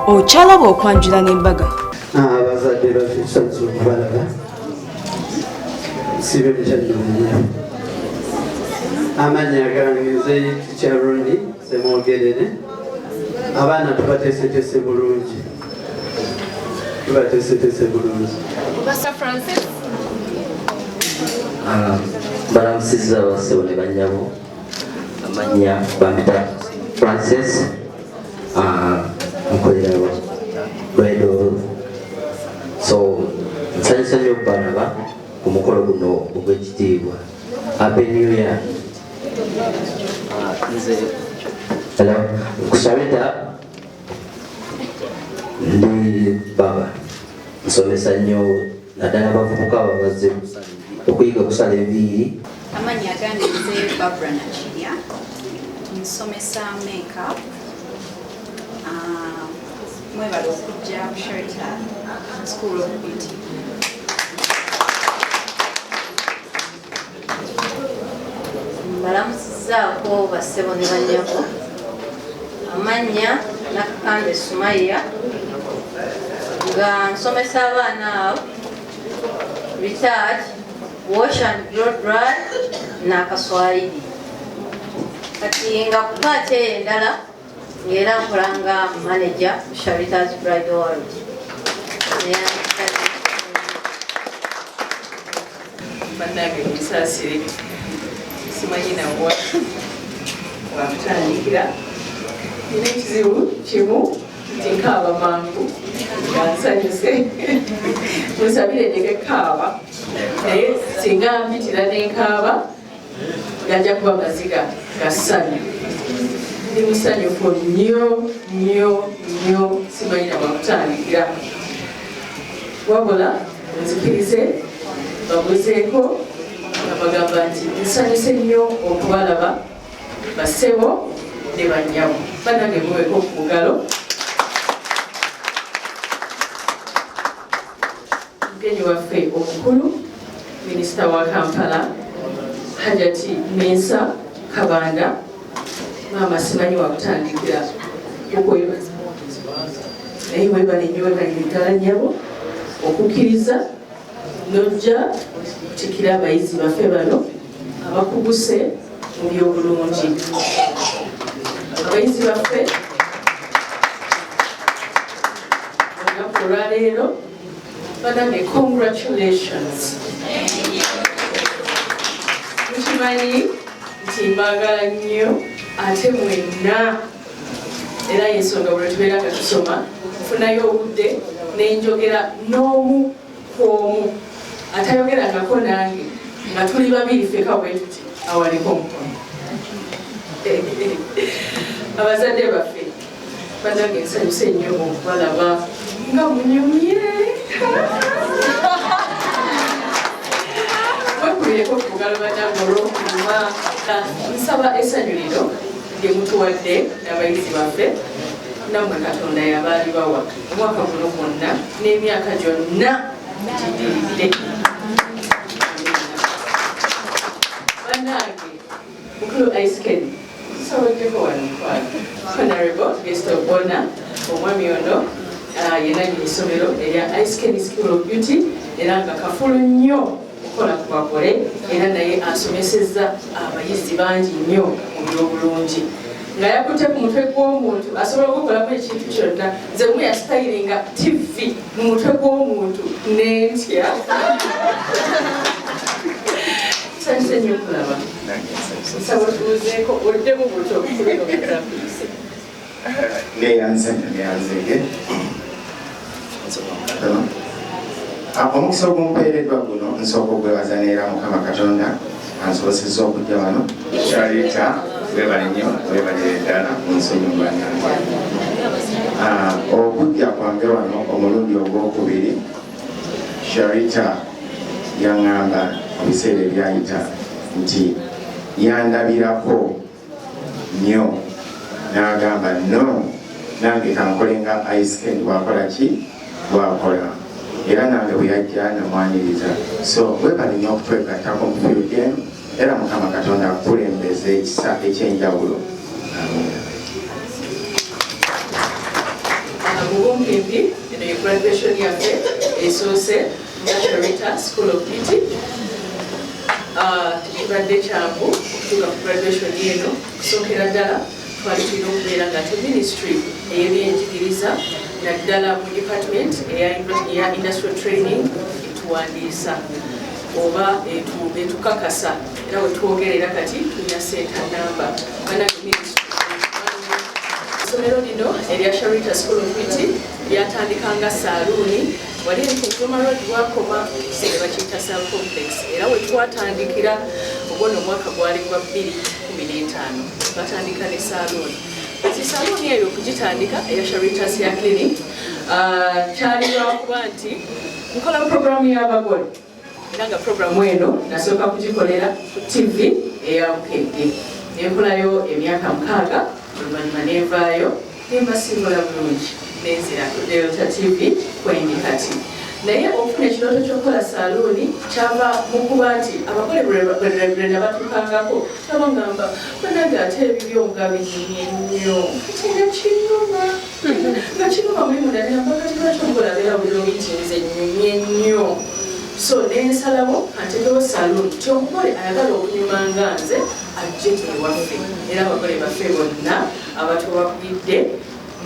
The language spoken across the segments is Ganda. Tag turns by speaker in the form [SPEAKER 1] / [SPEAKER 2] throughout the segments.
[SPEAKER 1] Okyala bw'okwanjula n'embaga.
[SPEAKER 2] Abazadde bafisanso okubalaba sibe mukyajjumanya amannya gange nze Kyarundi Semwogerere. Abaana tubateesetese bulungi,
[SPEAKER 3] balamusizza abassebo ne bannyabo. Amannya bampita Francis, nkolera lwedo. So nsanyusa nnyo okubalaba ku mukolo guno ogw'ekitiibwa. Happy New Year. Hello, kusabita ndi baba nsomesa nnyo naddala abavubuka abazze okuyiga okusala enviiri.
[SPEAKER 4] Amannya gange nze Barbara Nakirya, nsomesa makeup. Mwebale okujja ku Sharitah School of Beauty. Mbalamusizzaako bassebo ne bannyabo. Amannya Nakakande Sumaya, nga nsomesa abaana abo retired wash and blow dry n'Akaswahili. Kati nga ku paati eyo endala ng'era nkola nga manager ku Sharitah's Bridal World.
[SPEAKER 5] Bannange musaasire simanyi nawa wakutandikira. Nina ekizibu kimu nti nkaaba mangu nga nsanyuse. Musabire ndeke kaaba naye singa mpitira n'enkaaba gajja kuba maziga ga ssanyu. Ndi musanyufu nnyo nnyo nnyo, simanyi na wakutandikira. Wabula nzikirize babuzeeko nga bagamba nti nsanyuse nnyo okubalaba bassebo ne bannyabo. Bannange muweeko ku ngalo. Mugenyi waffe omukulu minisita wa Kampala Hajati Mensa Kabanda, maama simanyi wakutandikira okwebaza naye webale nnyo webaliddala nnyabo okukkiriza n'ojja kutikira abayizi baffe bano abakubuse mu byobulungi. Abayizi baffe olunaku olwaleero bannange congratulations. Mukimanyi nti mbagala nnyo ate mwenna, era y'ensonga bwe tubeera nga tusoma nfunayo obudde n'enjogera n'omu ku omu atayogerangako nange nga tuli babiri ffeka bwe tuti awaliko omukono. Abazadde baffe bannange nsanyuse nnyo okubalaba nga munyumye. Wekulireko okugalo bannange olw'okuguma. Nsaba essanyu lino lye mutuwadde n'abayizi baffe nammwe Katonda yabaali bawa omwaka guno gwonna n'emyaka gyonna giddiridde. Bannange mukulu Ice-Ken saweddeko wano mukwano Honorable Guest of Honor omwami ono yenanyini essomero erya Ice-Ken School of Beauty, era nga kafulu nnyo okukola ku bakole, era naye asomesezza abayizi bangi nnyo mu byobulungi. Nga yakutte ku mutwe gw'omuntu asobola okukolamu ekintu kyonna. Nze mu yasitayiringa TV mu mutwe gw'omuntu n'entya. Nsanyuse nnyo okulaba. Nsaba otubuzeeko oddemu buto obukulira
[SPEAKER 6] ngeyanzege omukisa ogumpeereddwa guno nsooka ogwebaza neera Mukama Katonda ansobosezza okujja wano. Sharitah webale nnyo, webalire ddala munsonyi mubannange. Okujja kwange wano omulundi ogwokubiri, Sharitah yaŋŋamba mu biseera ebyayita nti yandabirako nnyo n'agamba no nange kankole nga Ice-Ken bwakola ki bwakola, era nange bwe yajja namwaniriza. So webale nnyo okutwegattako mu field eno, era Mukama Katonda akulembeze ekisa ekyenjawulo.
[SPEAKER 5] Mugumpimpi, eno graduation yaffe esoose nga Sharita School of Beauty. Tekibadde kyangu okutuuka ku graduation eno okusookera ddala twali tulina okubeera nga te ministry ey'ebyenjigiriza naddala mu department eya industrial training etuwandiisa oba etukakasa era wetwogerera kati tulina senta namba banage ministry. Essomero lino erya Sharita School of Beauty lyatandikanga saaluuni wali eri ku Nkrumah Road Wakoma kiseera bakiyita Sal Complex era wetwatandikira ogwo omwaka gwali gwa 2015 batandika ne saaluuni. Kati saaluuni eyo okugitandika eya SHARITAH'SSHOW kyali lwakuba nti nkola programu y'abagole era nga programu eno nasooka kugikolera ku TV eya OKD nenkolayo emyaka 6 oluvannyuma nenvaayo nembasiibula bulungi nenzira ku Delta TV kwendi kati naye okufuna ekirooto ky'okukola saaluuni kyava mu kuba nti abagole bwe nabatukangako abangamba banage ate ebibyo nga binyumye nnyo kati nga kinyuma nga kinyuma mulimu naliramba kati lwaki omugola abeera buli omu nti nze nnyumye nnyo so nensalawo antekewo saaluuni ti omugole ayagala okunyuma nga nze ajje ewaffe era abagole baffe bonna abatubakubidde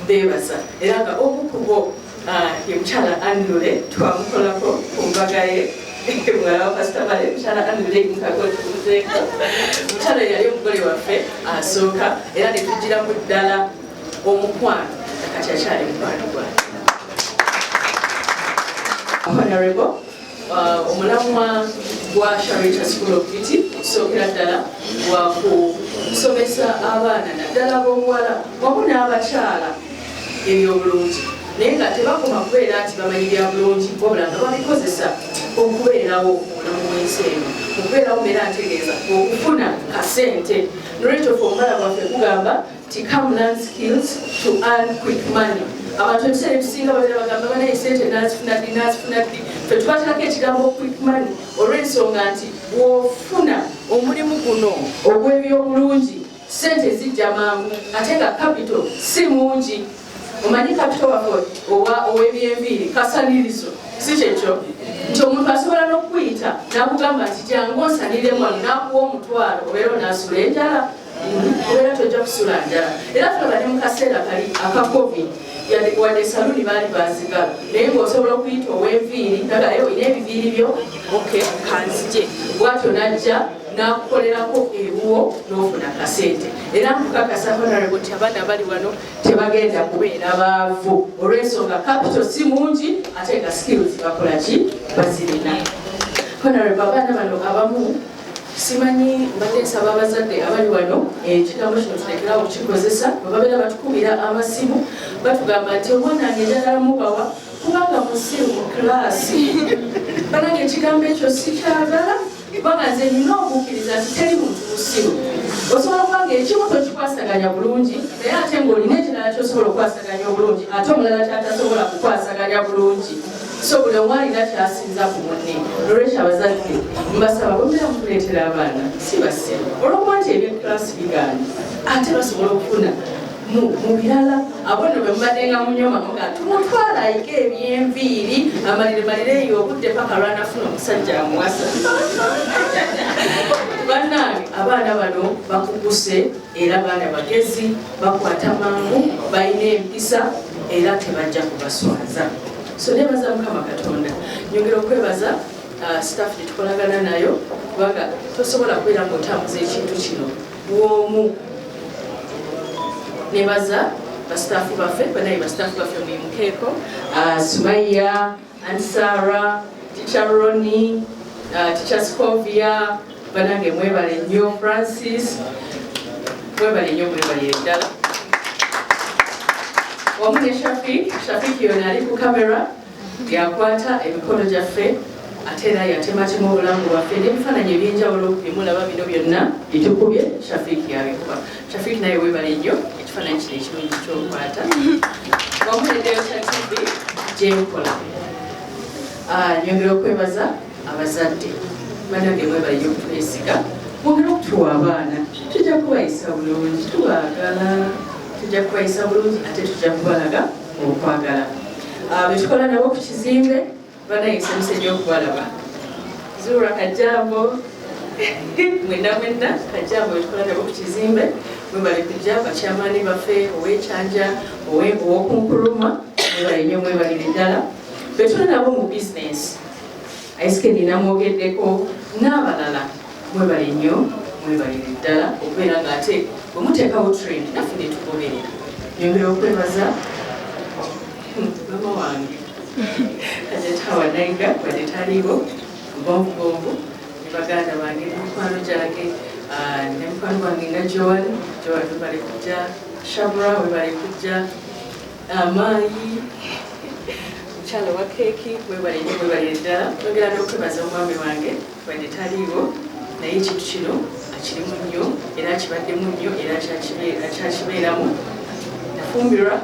[SPEAKER 5] mbeebaza era nga omu ku bo ye mukyala Andule twamukolako ku mbaga ye mwala wa pasita bale mukyala Andule mukakotuzeeko mukyala yali omugole waffe asooka era ne tugiramu ddala omukwano nakati akyali mukwano gwange. Honorable omulamwa gwa Sharita School of Beauty okusookera ddala wakusomesa abaana naddala b'obuwala wamu n'abakyala ebyobulungi naye nga tebakoma kubeera nti bamanyi bya bulungi wabula nga babikozesa okubeerawo omulamu w'ensi eno okubeerawo mbeera ntegeeza okufuna kasente nolwekyo fe omubala gwaffe kugamba ti come learn skills to earn quick money. Abantu ebiseera ebisinga babeera bagamba banaye sente nazifuna ddi fe tubateekako ekigambo quick money olw'ensonga nti bw'ofuna omulimu guno ogw'ebyobulungi sente zijja mangu ate nga capital si mungi. Omanyi capital waffe ow'ebyenviiri kasanirizo si kyekyo nti omuntu asobola n'okuyita n'akugamba nti jangu onsaniremu wano n'akuwa omutwalo obeera onaasula enjala obeera tojja kusula njala. Era tulaba ne mu kaseera kali aka covid wadde saluuni baali bazigala naye ng'osobola okuyita ow'enviiri nagalayo olina ebiviiri byo oke kanzije bwatyo najja n'akukolerako ebiwo n'ofuna kasente era nkukakasa honorable nti abaana bali wano tebagenda kubeera baavu olw'ensonga capital si mungi ate nga skills bakola ki bazirina. Honorable abaana bano abamu simanyi mbadde nsaba abazadde abali wano ekigambo kino tulekerawo okukikozesa bwe babeera batukubira amasimu batugamba nti omwana wange njagala mubawa kubanga musiru mu kilaasi banange ekigambo ekyo sikyagala kubanga nze nina okukkiriza nti teri muntu musiru osobola kubanga ekimu tokikwasaganya bulungi naye ate ng'olina ekirala kyosobola okukwasaganya obulungi ate omulala kyatasobola kukwasaganya bulungi so buli omu alina kyasinza ku munne. Olwekyo abazadde mbasaba bwemera mutuleetera abaana si basiru olwokuba nti ebyekilaasi bigaanye ate basobola okufuna mu birala abo nno bwe mubaddenga munyoma muga tumutwala ayike ebyenviiri amalire eyo obudde paka lwanafuna omusajja amuwasa. Bannange abaana bano bakuguse era baana bagezi bakwata mangu balina empisa era tebajja kubaswaza. So nebaza Mukama Katonda nyongera okwebaza staff gyetukolagana nayo kubanga tosobola kubeera ng'otambuza ekintu kino bwomu. Nebaza bastaafu baffe banaye bastaafu baffe muyimukeeko Sumaya, Ansara, Teacher Roni, Teacher Scovia banange mwebale nnyo Francis mwebale nnyo mwebale ddala wamu ne Shafik yona ali ku kamera yakwata emikono gyaffe ate era yatematimu obulamu bwaffe n'ebifaananyi ebyenjawulo byemulaba bino byonna byetukubye Shafik yabikuba. Shafik naye webale nnyo ekifaananyi kino ekirungi kyokwata wamu ne Delta TV gyenkola. Nyongera okwebaza abazadde banange mwebale nnyo okutwesiga mwongera okutuwa abaana tujja kubayisa bulungi tubaagala tujja kubayisa bulungi ate tujja kubalaga okwagala. Betukola nabo ku kizimbe banayesanyusa nnyo okubalaba. Zuura Kajambo mwenda Kajambo betukola nabo ku kizimbe mwebale kujja bakyamaani baffe ow'ekyanja ow'okunkuluma mwebale nnyo mwebalire ddala. Betukola nabo mu bizinesi Aiskeni namwogeddeko n'abalala mwebale nnyo mwebalire ddala okubeera ng'ate bwe muteekawo trend naffe ne tugoberera. Nyongera okwebaza mama wange Kajatawa Naiga wadde taliiwo gonvugonvu ne baganda bange n'emikwano gyange ne mukwano gwange nga Joan webale kujja, Shabra webale kujja, Maayi mukyala wa keeki webale nnyo mwebalire ddala. Nyongera n'okwebaza omwami wange wadde taliiwo naye ekintu kino akirimu nnyo era akibaddemu nnyo era akyakibeeramu. Nafumbirwa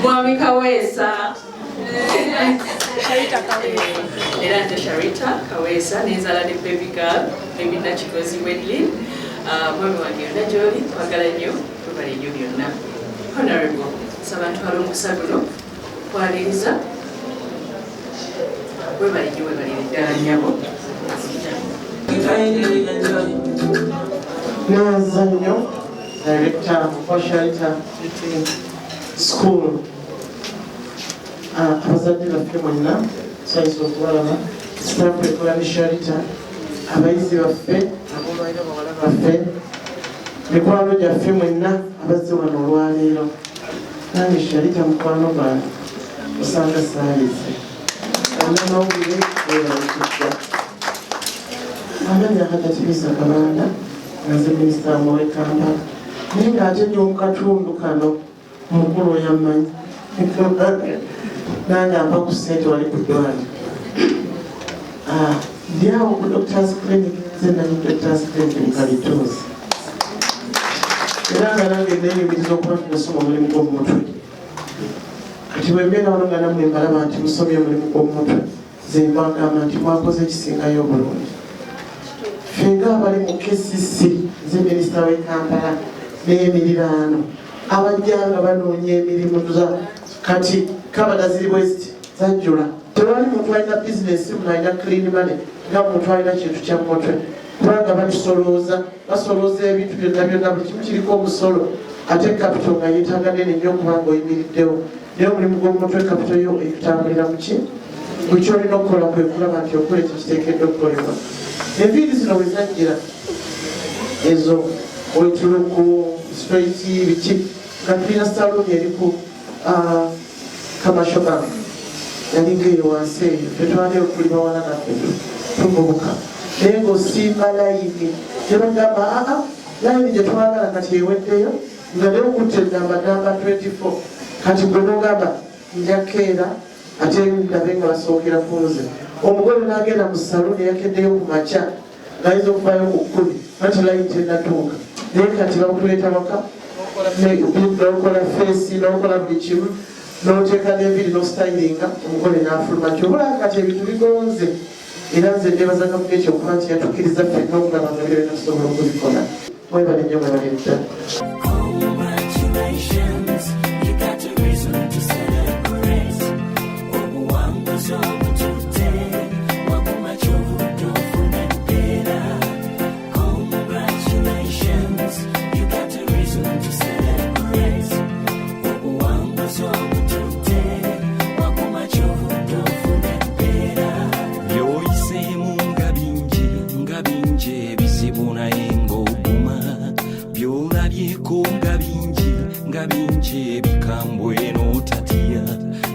[SPEAKER 5] Mwami Kaweesa era nze Sharita Kaweesa nenzala ne baby girl baby Nakigozi Wedlin. Mwami wange yonna gy'oli twagala nnyo twebale nnyo byonna. Honorable nsaba ntwala omukisa guno okwaliriza webale nnyo webalire ddala nnyabo.
[SPEAKER 7] Nazanyo, Director for Sharita School. Abazadde baffe mwenna nsanyusa okubalaba. Staff ekola ne Sharita, abayizi baffe, abalwaire bawala baffe, mikwano gyaffe mwenna abazze wano olwaleero. Nange Sharita mukwano gwange osanga saalize. Annamawulire weebalikujja. Amanya Katibiza Kabanda nze minisita w'e Kampala naye ng'ate nnyo mu katundu kano omukulu oyammanyi nange ampa ku ssente wali ku ddwaliro. Ndi awo ku Doctors Clinic nze nanyi Doctors Clinic mu Kalituuzi era nga nange neeyimiriza okuba tunasoma omulimu gw'omumutwe. Kati bwe mbeera wano nga nammwe mbalaba nti musomye omulimu gw'omumutwe nze mbagamba nti mwakoze ekisingayo obulungi. Fenga abali mu KCC nze minisita w'e Kampala n'emiriraano abajjanga banoonya emirimu kati Kabada ziri West zajjula. Tewali muntu alina bizinesi alina clean money nga muntu alina kintu kya mutwe kubanga basolooza ebintu byonna buli kimu kiriko omusolo ate kapito nga yeetaaga nene nnyo okubanga oyimiriddewo naye omulimu gw'omutwe kapito yo ekutambulira mu ki buli kyolina okukola kwe kulaba nti okola ekyo kiteekeddwa okukolebwa. Enviiri zino bwe zajjira ezo oyituluku straight biki nga tulina saluni eri ku Commercial Bank yalinga eyo wansi eyo tetwaleyo tuli bawala naffe tuvubuka naye ng'osimba layini nebagamba layini gye twagala kati eweddeyo nga naye okutte namba 24 kati gwe nogamba njakeera ate ndabe nga basookera ku nze. Omugole n'agenda mu saluni yakeddeyo ku makya ng'ayinza okuvaayo ku 10 anti layini tennatuuka naye kati bakuleeta waka n'okola feesi n'okola buli kimu n'oteeka n'enviiri n'ositayiringa omugole n'afuluma nti obulaba kati ebintu bigonze era nze ndeebaza gavumenti okuba nti yatukkiriza ffenna okulaba nga biro binasobola okubikola. Mwebale nnyo mwebale ddala.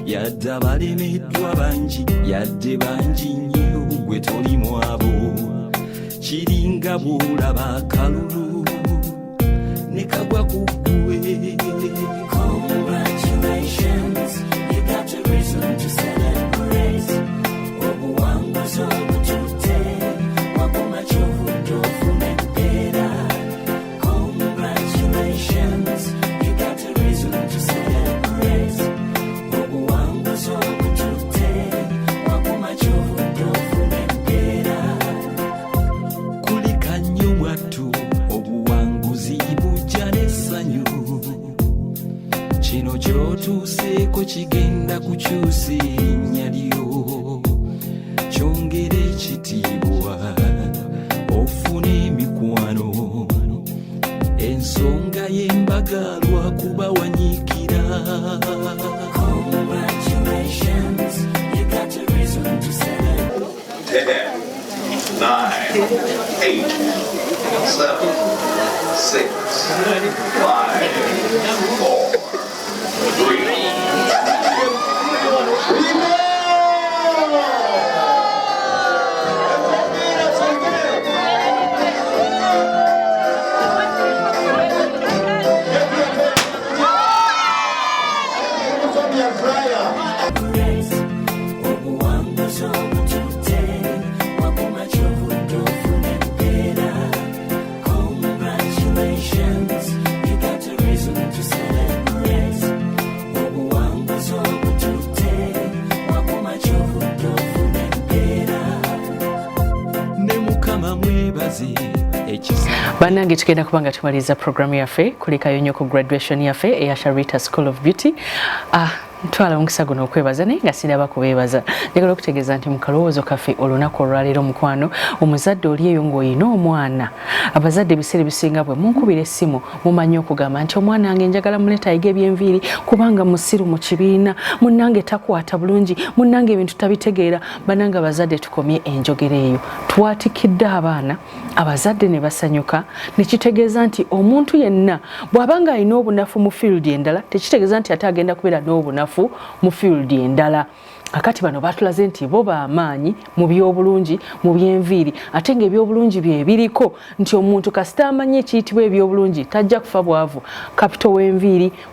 [SPEAKER 8] Yadda balemeddwa bangi yadde bangi nnyo gwe toli mwabo kiringa bw'olaba akalulu ne kagwa ku ggwe. Congratulations, you got a reason to celebrate. Obuwanguzi obututte waguma ky'obuddufu n'empeera. Congratulations, you got a reason to celebrate. Obuwanguzi obututte waguma ky'obuddufu n'empeera. Kulika nnyo mwattu obuwanguzi kukyusa erinnya lyo kyongera ekitiibwa ofune emikwano ensonga y'embaga lwakuba wanyiikira. Congratulations, you got a reason to celebrate.
[SPEAKER 9] 10, 9, 8, 7, 6, 5, 4, 3.
[SPEAKER 10] Bannange tugenda kubanga tumaliza programu yaffe kulikayo nnyo ku graduation yaffe eya Sharita School of Beauty. Ntwala omukisa guno okwebaza naye nga siraba kubeebaza. Njagala okutegeeza nti mu kalowoozo kaffe olunaku olwaleero mukwano omuzadde oli eyo ng'olina omwana. Abazadde ebiseera ebisinga bwe munkubira essimu mumanyi okugamba nti omwana wange njagala muleeta ayiga eby'enviiri kubanga musiru mu kibiina, munnange takwata bulungi, munnange ebintu tabitegeera. Bannange abazadde tukomye enjogera eyo. Twatikidde abaana, abazadde ne basanyuka, ne kitegeeza nti omuntu yenna bw'abanga alina obunafu mu field endala tekitegeeza nti ate agenda kubeera n'obunafu mu field endala. Akati bano batulaze nti bo b'amaanyi mu by'obulungi mu by'enviiri ate ng'ebyobulungi bye biriko nti omuntu kasita amanyi ekiyitibwa ebyobulungi tajja kufa bwavu. Kapito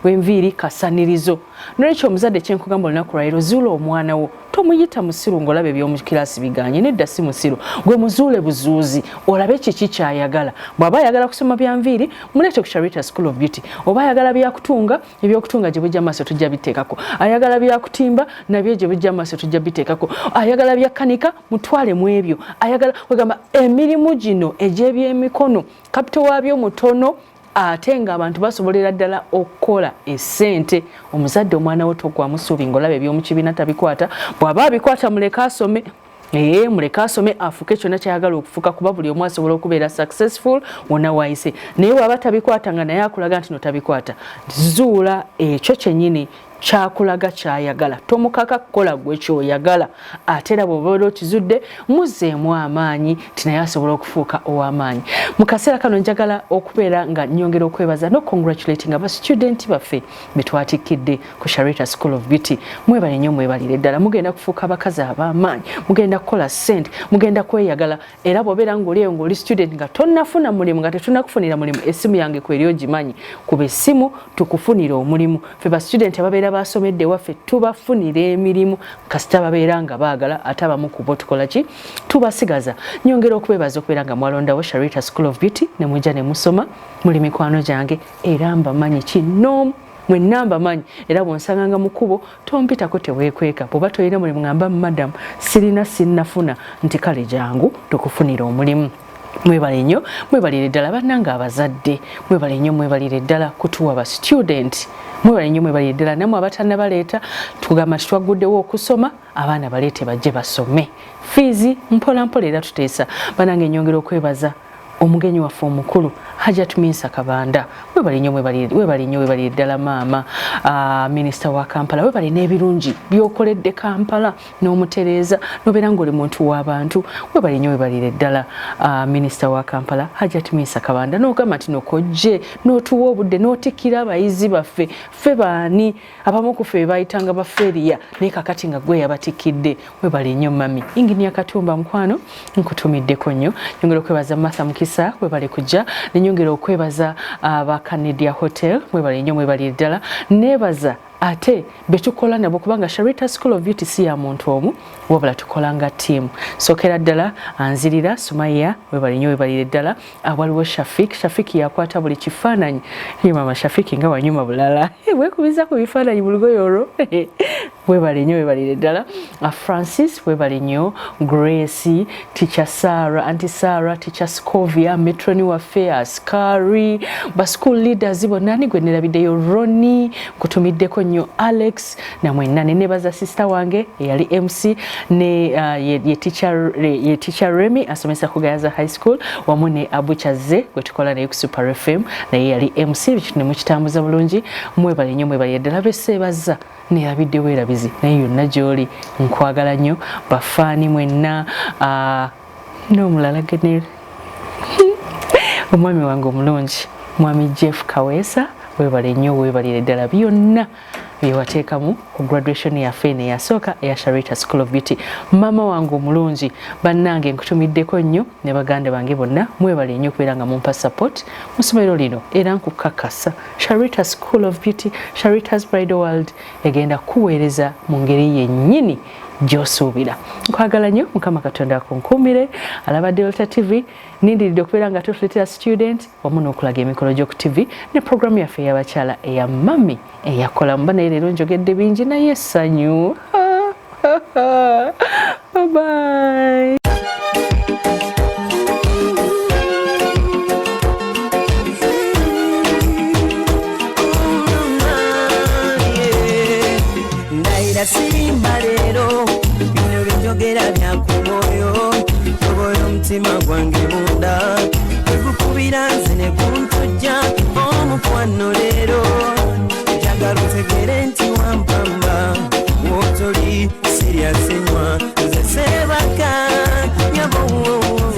[SPEAKER 10] w'enviiri kasanirizo. N'ekyo omuzadde kyenkugamba olunaku lwaleero zuula omwana wo, tomuyita musiru ng'olaba eby'omu kiraasi biganye, nedda si musiru, gwe muzuule buzuuzi olabe kiki ky'ayagala. Bw'aba ayagala kusoma bya nviiri muleete ku Sharita School of Beauty. Oba ayagala byakutunga, ebyokutunga gye bujja maaso tujja biteekako. Ayagala byakutimba nabyo gye bujja maaso tujja biteekako. Ayagala byakanika mutwale mu ebyo. Ayagala wegamba emirimu gino egy'ebyemikono kapito waabyo mutono ate nga abantu basobolera ddala okukola essente. Omuzadde omwana wo togwamu ssuubi ng'olaba eby'omu kibiina tabikwata. Bw'aba abikwata muleka asome. Muleka asome afuke kyonna kyayagala okufuka kuba buli omu asobola okubeera successful wonna wayise. Naye bw'aba tabikwata nga naye akulaga nti no tabikwata, zuula ekyo kyennyini kyakulaga kyayagala. Tomukaka kukola gwe kyoyagala. Ate era bw'obeera okizudde muzzeemu amaanyi nti naye asobola okufuuka ow'amaanyi. Mu kaseera kano njagala okubeera nga nnyongera okwebaza n'okongratulating aba student baffe be twatikkidde ku Sharita School of Beauty. Mwebale nnyo mwebalire ddala. Mugenda kufuuka abakazi ab'amaanyi, mugenda kukola ssente, mugenda kweyagala. Era bw'obeera ng'oli eyo ng'oli student nga tonnafuna mulimu, nga tetunnakufunira mulimu, essimu yange kweri ogimanyi. Kuba essimu tukufunira omulimu. Ffe ba student ababeera basomedde waffe tubafunira emirimu kasita babeera nga baagala ate abamu ku bo tukola ki tubasigaza. Nyongera okubeebaza okubeera nga mwalondawo Sharita School of Beauty ne mujja ne musoma muli mikwano gyange era mbamanyi kinoomu mwenna mbamanyi era bw'onsanganga mu kkubo tompitako teweekweka. Bw'oba tolina mulimu ngamba madamu sirina sinnafuna nti kale jangu tukufunira omulimu. Mwebale nnyo mwebalire ddala bannange abazadde, mwebale nnyo mwebalire ddala kutuwa ba student, mwebale nnyo mwebalire ddala nammwe abatannabaleeta tugamba titwaguddewo okusoma abaana baleete bajje basome. Fiizi mpola mpola era tuteesa. Bannange nnyongera okwebaza omugenyi waffe omukulu Hajat Minsa Kabanda. Webali nnyo mwebalire ddala maama minisita wa Kampala. Webali n'ebirungi by'okoledde Kampala n'omutereeza n'obeera ng'oli muntu w'abantu. Webali nnyo webalire ddala minisita wa Kampala Hajat Minsa Kabanda n'ogamba nti nokojje n'otuwa obudde n'otikkira abayizi baffe. Ffe baani abamu ku ffe bayitanga baferiya naye kakati nga gwe yabatikkidde. Webali nnyo mami Inginiya Katumba mukwano nkutumiddeko nnyo. Nyongera okwebaza Martha Mukisa webale kujja nyongera okwebaza aba Canada Hotel mwebale nnyo mwebalire ddala. Nebaza ate betukola nabo kubanga Sharita School of Beauty si ya muntu omu wabula tukola nga team. Sokera ddala anzirira Sumaya webale nnyo webalire ddala. Waliwo Shafiki yakwata buli kifaananyi. Mama Shafiki nga wanyuma bulala wekubiza ku bifaananyi mu lugoye olwo. Webale nnyo webalire ddala. Francis webale nnyo. Grace, Teacher Sarah, Auntie Sarah, Teacher Scovia, Metroni waffe, Skari, ba school leaders bonna ni gwe nerabiddeyo Ronnie kutumiddeko nnyo Alex namwenna ne nebaza sister wange eyali MC ne ye teacher Remy asomesa ku Gayaza High School wamu ne Abuchaze gwe tukola naye ku Super FM naye yali MC ekino mukitambuza bulungi mwebale nnyo mwebale ddala besebaza nerabidde weerabizi naye yonna gy'oli nkwagala nnyo bafaani mwenna n'omulala generi omwami wange omulungi mwami Jeff Kawesa webale nnyo webalire ddala byonna byewateekamu ku graduation yaffe neyasooka eya Sharita School of Beauty. Mama wange omulungi bannange nkutumiddeko nnyo ne baganda bange bonna mwebale nnyo okubeera nga mumpa support mu ssomero lino era nkukakasa Sharita School of Beauty, Sharita's Bridal World egenda kuweereza mu ngeri yennyini gy'osuubira. Nkwagala nnyo Mukama Katonda akunkuumire. Alaba Delta TV nindiridde okubeera nga tutuleetera student wamu n'okulaga emikolo gy'oku TV ne programu yaffe ey'abakyala eya mami eyakola mba naye leero njogedde bingi naye essanyu. Bye.
[SPEAKER 8] Ndaira sirimba leero bino by'enjogera bya ku mwoyo omutima gwange munda ekukubira nze ne kuntujja